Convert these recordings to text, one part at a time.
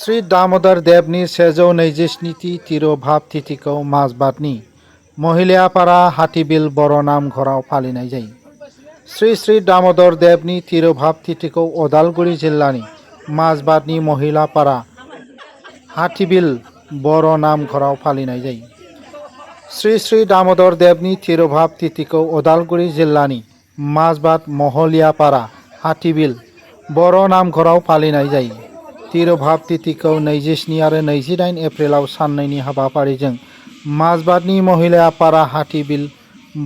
श्री दामोदर देवनि 127 तिरुभाव तिथिखौ माजबातनि महिलापारा हाथिबिल बर' नामघराव फालिनाय जायो। श्री दामोदर देवनि तिरुभाव तिथिखौ उदालगुरि जिल्लानि माजबातनि महिलापारा हाथिबिल बर' नामघराव फालिनाय जायो। श्री दामोदर देवनि तिरुभाव तिथिखौ उदालगुरि जिल्लानि माजबात महिलापारा हाथिबिल बर' नामघराव फालिनाय जायो। तिरुभाव तिथिखौ 27 आरो 28 एप्रिलाव साननैनि हाबाफारिजों माजबातनि महिलापारा हाथिबिल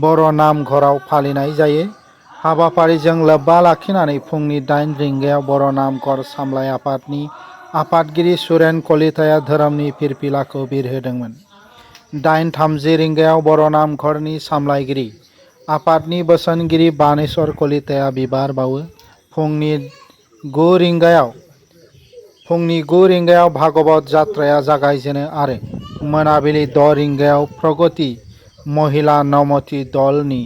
बर' नामघराव फालिनाय जायो। हाबाफारिजों लोब्बा लाखिनानै फुंनि 8 रिंगायाव बर' नामघर सामलाय आफादनि आफादगिरि सुरेन कलिताया धोरोमनि फिरफिलाखौ बिरहोदोंमोन। 8:30 रिंगायाव बर' नामघरनि सामलायगिरि आफादनि बोसोनगिरि बानेश्वर कलिताया बिबार बावो। फुंनि 9 रिंगायाव भागवत जात्राया जागायजेनो आरो मोनाबिलि 6 रिंगायाव प्रगति महिला नौमति दलनि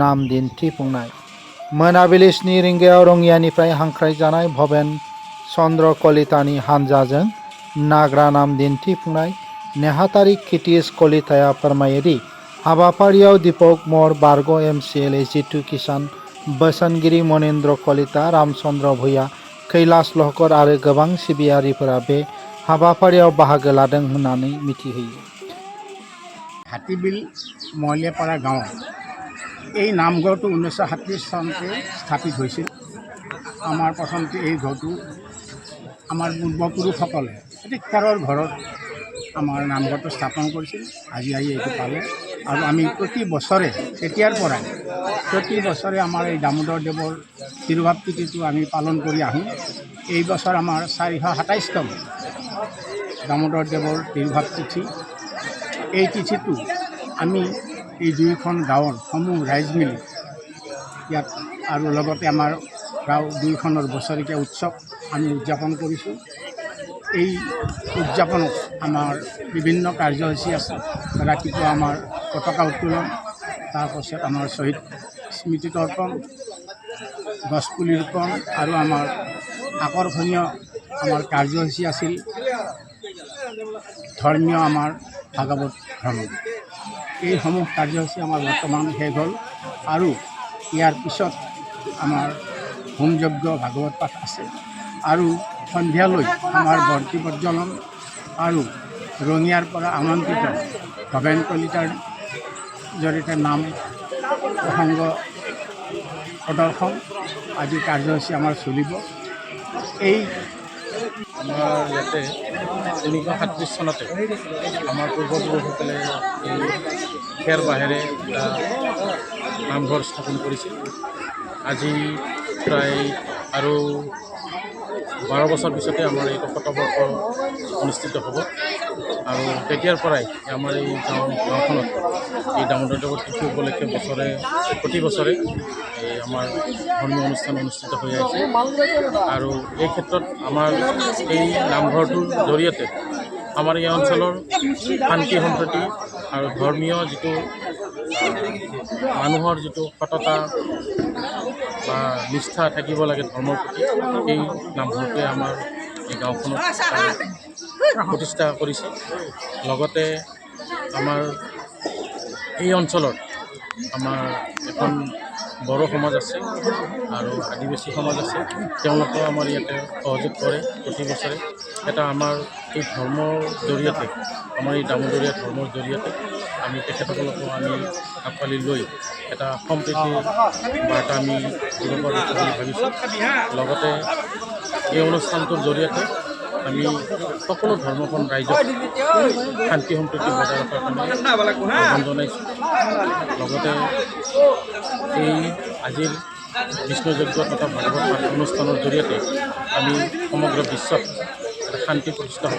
नाम दिन्थिफुंनाय। मोनाबिलि 7 रिंगायाव रङियानिफ्राय हांख्रायजानाय भबेन चन्द्र कलितानि हानजाजों नाग्रा नाम दिन्थिफुंनाय। नेहाथारि क्षितिज कलिताया फोरमायोदि हाबाफारियाव दीपक मर बारग' MCLA जितु किसान, बोसोनगिरि मनिन्द्र कलिता, रामचन्द्र भुइया, कैलाश लहकर आरो गोबां सिबियारिफोरा बे हाबाफारियाव बाहागो लादों होननानै मिथिहोयो। হাতীবিল মহিলাপাৰা গাঁও এই নামঘৰটো 1937 চনতে স্থাপিত হৈছিল। আমাৰ প্ৰথমতে এই ঘৰটো আমাৰ পূৰ্বপুৰুষসকলে এটি খেৰৰ ঘৰত আমাৰ নামঘৰটো স্থাপন কৰিছিল। আজি এইটো পালে আৰু আমি প্ৰতি বছৰে তেতিয়াৰ পৰাই প্ৰতি বছৰে আমাৰ এই দামোদৰ দেৱৰ তিৰুভাৱ তিথিটো আমি পালন কৰি আহোঁ। এই বছৰ আমাৰ 427তম দামোদৰ দেৱৰ তিৰুভাৱ তিথি। এই তিথিটো আমি এই দুইখন গাঁৱৰ সমূহ ৰাইজ মিলি ইয়াত আৰু লগতে আমাৰ গাঁও দুইখনৰ বছৰেকীয়া উৎসৱ আমি উদযাপন কৰিছোঁ। এই উদযাপনত আমাৰ বিভিন্ন কাৰ্যসূচী আছে। ৰাতিপুৱা আমাৰ পতাকা উত্তোলন, তাৰপাছত আমাৰ শ্বহীদ স্মৃতি তৰ্পণ, গছপুলি ৰোপণ আৰু আমাৰ আকৰ্ষণীয় আমাৰ কাৰ্যসূচী আছিল ধৰ্মীয় আমাৰ ভাগৱত ভ্ৰমণ। এইসমূহ কাৰ্যসূচী আমাৰ বৰ্তমান শেষ হ'ল আৰু ইয়াৰ পিছত আমাৰ হোম যজ্ঞ ভাগৱত পাঠ আছে আৰু সন্ধিয়ালৈ আমাৰ বন্তি প্ৰজ্বলন আৰু ৰঙিয়াৰ পৰা আমন্ত্ৰিত ভৱেন কলিতাৰ জৰিয়তে নাম প্ৰসংগ প্ৰদৰ্শন আদি কাৰ্যসূচী আমাৰ চলিব। এই আমাৰ ইয়াতে 1937 চনতে আমাৰ পূৰ্বপুৰুষসকলে এই খেৰ বাঁহেৰে এটা নামঘৰ স্থাপন কৰিছিল। আজি প্ৰায় আৰু 12 বছৰ পিছতে আমাৰ এই শতবৰ্ষ অনুষ্ঠিত হ'ব আৰু তেতিয়াৰ পৰাই আমাৰ এই গাঁওখনত এই দামোদৰ দেৱৰ তিথি উপলক্ষে প্ৰতি বছৰে এই আমাৰ ধৰ্মীয় অনুষ্ঠান অনুষ্ঠিত হৈ আহিছে আৰু এই ক্ষেত্ৰত আমাৰ এই নামঘৰটোৰ জৰিয়তে আমাৰ এই অঞ্চলৰ শান্তি সম্প্ৰীতি আৰু ধৰ্মীয় যিটো মানুহৰ যিটো সততা বা নিষ্ঠা থাকিব লাগে ধৰ্মৰ প্ৰতি, এই নামঘৰটোৱে আমাৰ এই গাঁওখনত প্ৰতিষ্ঠা কৰিছে। লগতে আমাৰ এই অঞ্চলত আমাৰ এখন বড়ো সমাজ আছে আৰু আদিবাসী সমাজ আছে। তেওঁলোকেও আমাৰ ইয়াতে সহযোগ কৰে প্ৰতি বছৰে। এটা আমাৰ এই ধৰ্মৰ জৰিয়তে, আমাৰ এই দামোদৰীয়া ধৰ্মৰ জৰিয়তে আমি তেখেতসকলকো আমি আঁকোৱালি লৈ এটা সম্প্ৰীতিৰ বাৰ্তা আমি দিব পাৰোঁ বুলি ভাবিছোঁ। লগতে এই অনুষ্ঠানটোৰ জৰিয়তে আমি সকলো ধৰ্মখন ৰাইজক শান্তি সম্প্ৰীতি বজাই ৰখাৰ কাৰণে আহ্বান জনাইছোঁ। লগতে এই আজিৰ বিষ্ণু যজ্ঞ তথা ভাগৱত পাঠ অনুষ্ঠানৰ জৰিয়তে আমি সমগ্ৰ বিশ্বত এটা শান্তি প্ৰতিষ্ঠা হ'ব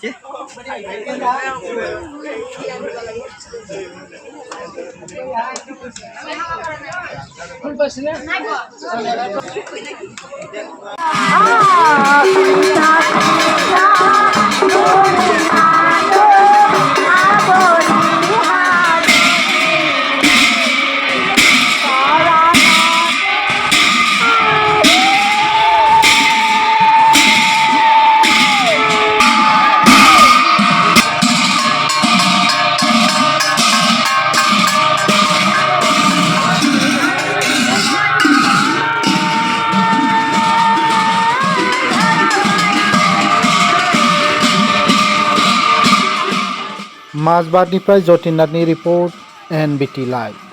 Chứ? माजबाटनिफ्राय जतिन नाथनि रिपर्ट NBT लाइभ।